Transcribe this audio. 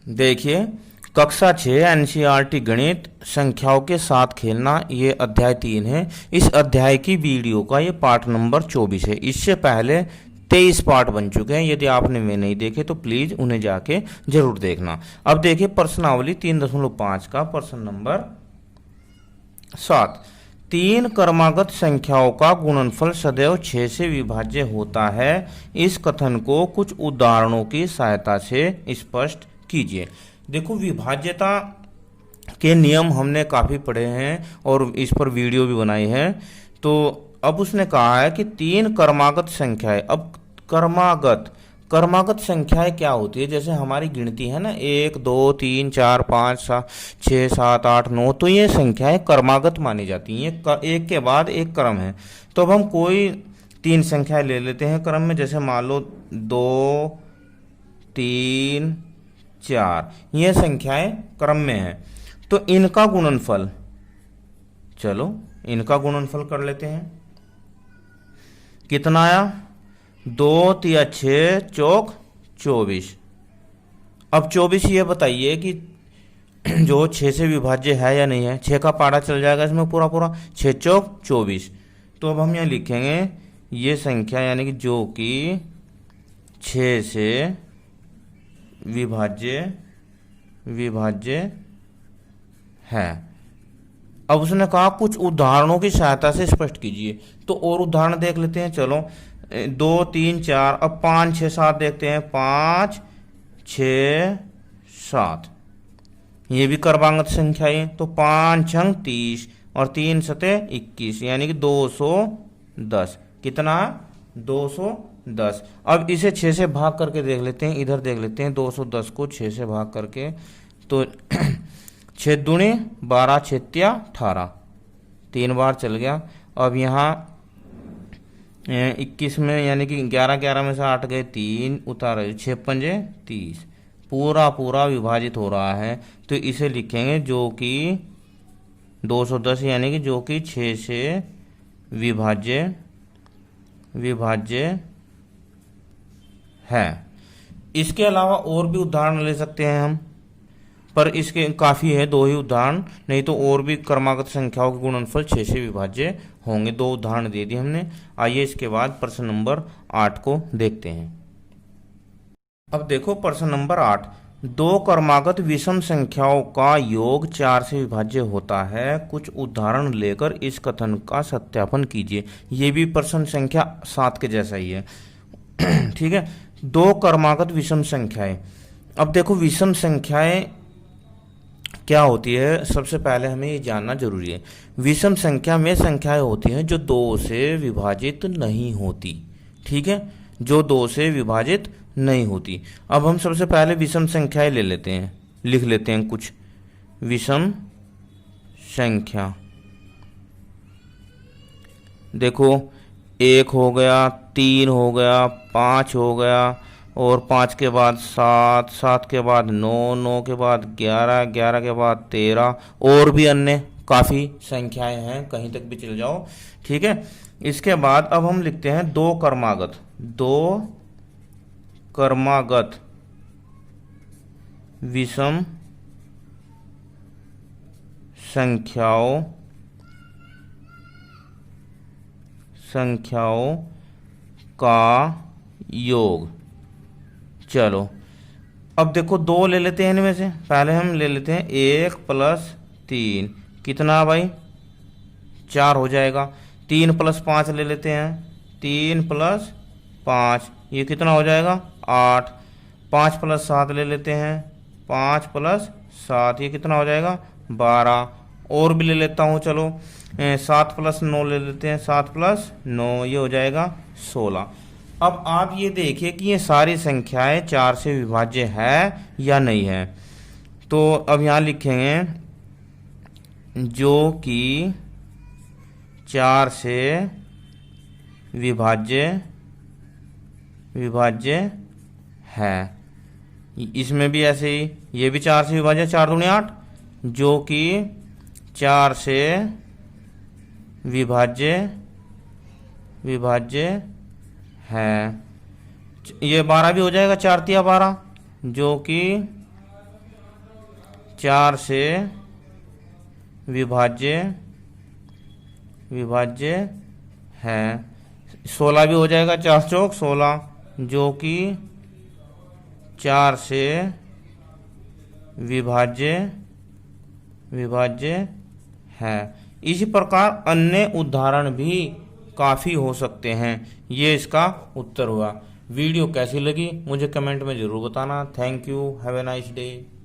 देखिए, कक्षा 6 एनसीईआरटी गणित संख्याओं के साथ खेलना, ये अध्याय 3 है। इस अध्याय की वीडियो का ये पार्ट नंबर 24 है। इससे पहले 23 पार्ट बन चुके हैं। यदि आपने वे नहीं देखे तो प्लीज उन्हें जाके जरूर देखना। अब देखिए प्रश्नावली 3.5 का प्रश्न नंबर 7। तीन क्रमागत संख्याओं का गुणनफल सदैव 6 से विभाज्य होता है। इस कथन को कुछ उदाहरणों की सहायता से स्पष्ट कीजिए। देखो, विभाज्यता के नियम हमने काफी पढ़े हैं और इस पर वीडियो भी बनाई है। तो अब उसने कहा है कि तीन क्रमागत संख्याएं। अब क्रमागत संख्याएं क्या होती है? जैसे हमारी गिनती है ना, 1 2 3 4 5 6 7 8 9, तो ये संख्याएं क्रमागत मानी जाती हैं। ये एक के बाद एक क्रम है। तो अब हम कोई तीन संख्याएं ले लेते हैं क्रम में। जैसे मान लो 2 3 4, ये संख्याएं क्रम में हैं। तो इनका गुणनफल, चलो इनका गुणनफल कर लेते हैं। कितना आया? 2 तिया 6 चौक 24। अब 24 ये बताइए कि जो 6 से विभाज्य है या नहीं है। 6 का पारा चल जाएगा इसमें पूरा पूरा, 6 चौक 24। तो अब हम यहाँ लिखेंगे ये संख्या, यानी कि जो कि 6 से विभाज्य है। अब उसने कहा कुछ उदाहरणों की सहायता से स्पष्ट कीजिए। तो और उदाहरण देख लेते हैं। चलो 2 3 4, अब 5 6 7 देखते हैं। 5 6 7, ये भी क्रमागत संख्या है। तो 5 छंग 30 और 3 सते 21, यानी कि 210। कितना? 210। अब इसे 6 से भाग करके देख लेते हैं। इधर देख लेते हैं 210 को 6 से भाग करके। तो 6 दूनी 12 छेत्या 18, 3 बार चल गया। अब यहाँ 21 में, यानी कि 11 में से 8 गए, 3 उतारे, 6 पंजे 30, पूरा विभाजित हो रहा है। तो इसे लिखेंगे जो कि 210, यानी कि जो कि 6 से विभाज्य है। इसके अलावा और भी उदाहरण ले सकते हैं हम, पर इसके काफ़ी है 2 ही उदाहरण, नहीं तो और भी क्रमागत संख्याओं के गुणनफल 6 से विभाज्य होंगे। 2 उदाहरण दे दिए हमने। आइए इसके बाद प्रश्न नंबर 8 को देखते हैं। अब देखो प्रश्न नंबर 8। 2 क्रमागत विषम संख्याओं का योग 4 से विभाज्य होता है। कुछ उदाहरण लेकर इस कथन का सत्यापन कीजिए। ये भी प्रश्न संख्या 7 के जैसा ही है। ठीक है, 2 क्रमागत विषम संख्याएं। अब देखो, विषम संख्याएं क्या होती है, सबसे पहले हमें ये जानना जरूरी है। विषम संख्या में संख्याएं होती हैं जो 2 से विभाजित नहीं होती। ठीक है, जो 2 से विभाजित नहीं होती। अब हम सबसे पहले विषम संख्याएं ले लेते हैं, लिख लेते हैं कुछ विषम संख्या। देखो, 1 हो गया, 3 हो गया, 5 हो गया, और 5 के बाद 7, 7 के बाद 9, 9 के बाद 11, 11 के बाद 13, और भी अन्य काफ़ी संख्याएं हैं, कहीं तक भी चल जाओ। ठीक है, इसके बाद अब हम लिखते हैं 2 क्रमागत विषम संख्याओं का योग। चलो अब देखो 2 ले लेते हैं इनमें से। पहले हम ले लेते हैं 1 + 3, कितना भाई? 4 हो जाएगा। 3 + 5 ले लेते हैं, 3 + 5, ये कितना हो जाएगा? 8। 5 + 7 ले लेते हैं, 5 + 7, ये कितना हो जाएगा? 12। और भी ले लेता हूँ, चलो 7 + 9 ले लेते हैं, 7 + 9, ये हो जाएगा 16। अब आप ये देखिए कि ये सारी संख्याएं 4 से विभाज्य है या नहीं है। तो अब यहाँ लिखेंगे जो कि 4 से विभाज्य है। इसमें भी ऐसे ही, ये भी 4 से विभाज्य, 4 दूनी 8, जो कि 4 से विभाज्य है। ये 12 भी हो जाएगा, 4 तिया 12, जो कि 4 से विभाज्य है। 16 भी हो जाएगा, 4 चौक 16, जो कि 4 से विभाज्य है। इसी प्रकार अन्य उदाहरण भी काफी हो सकते हैं। ये इसका उत्तर हुआ। वीडियो कैसी लगी मुझे कमेंट में जरूर बताना। Thank you, have a nice day.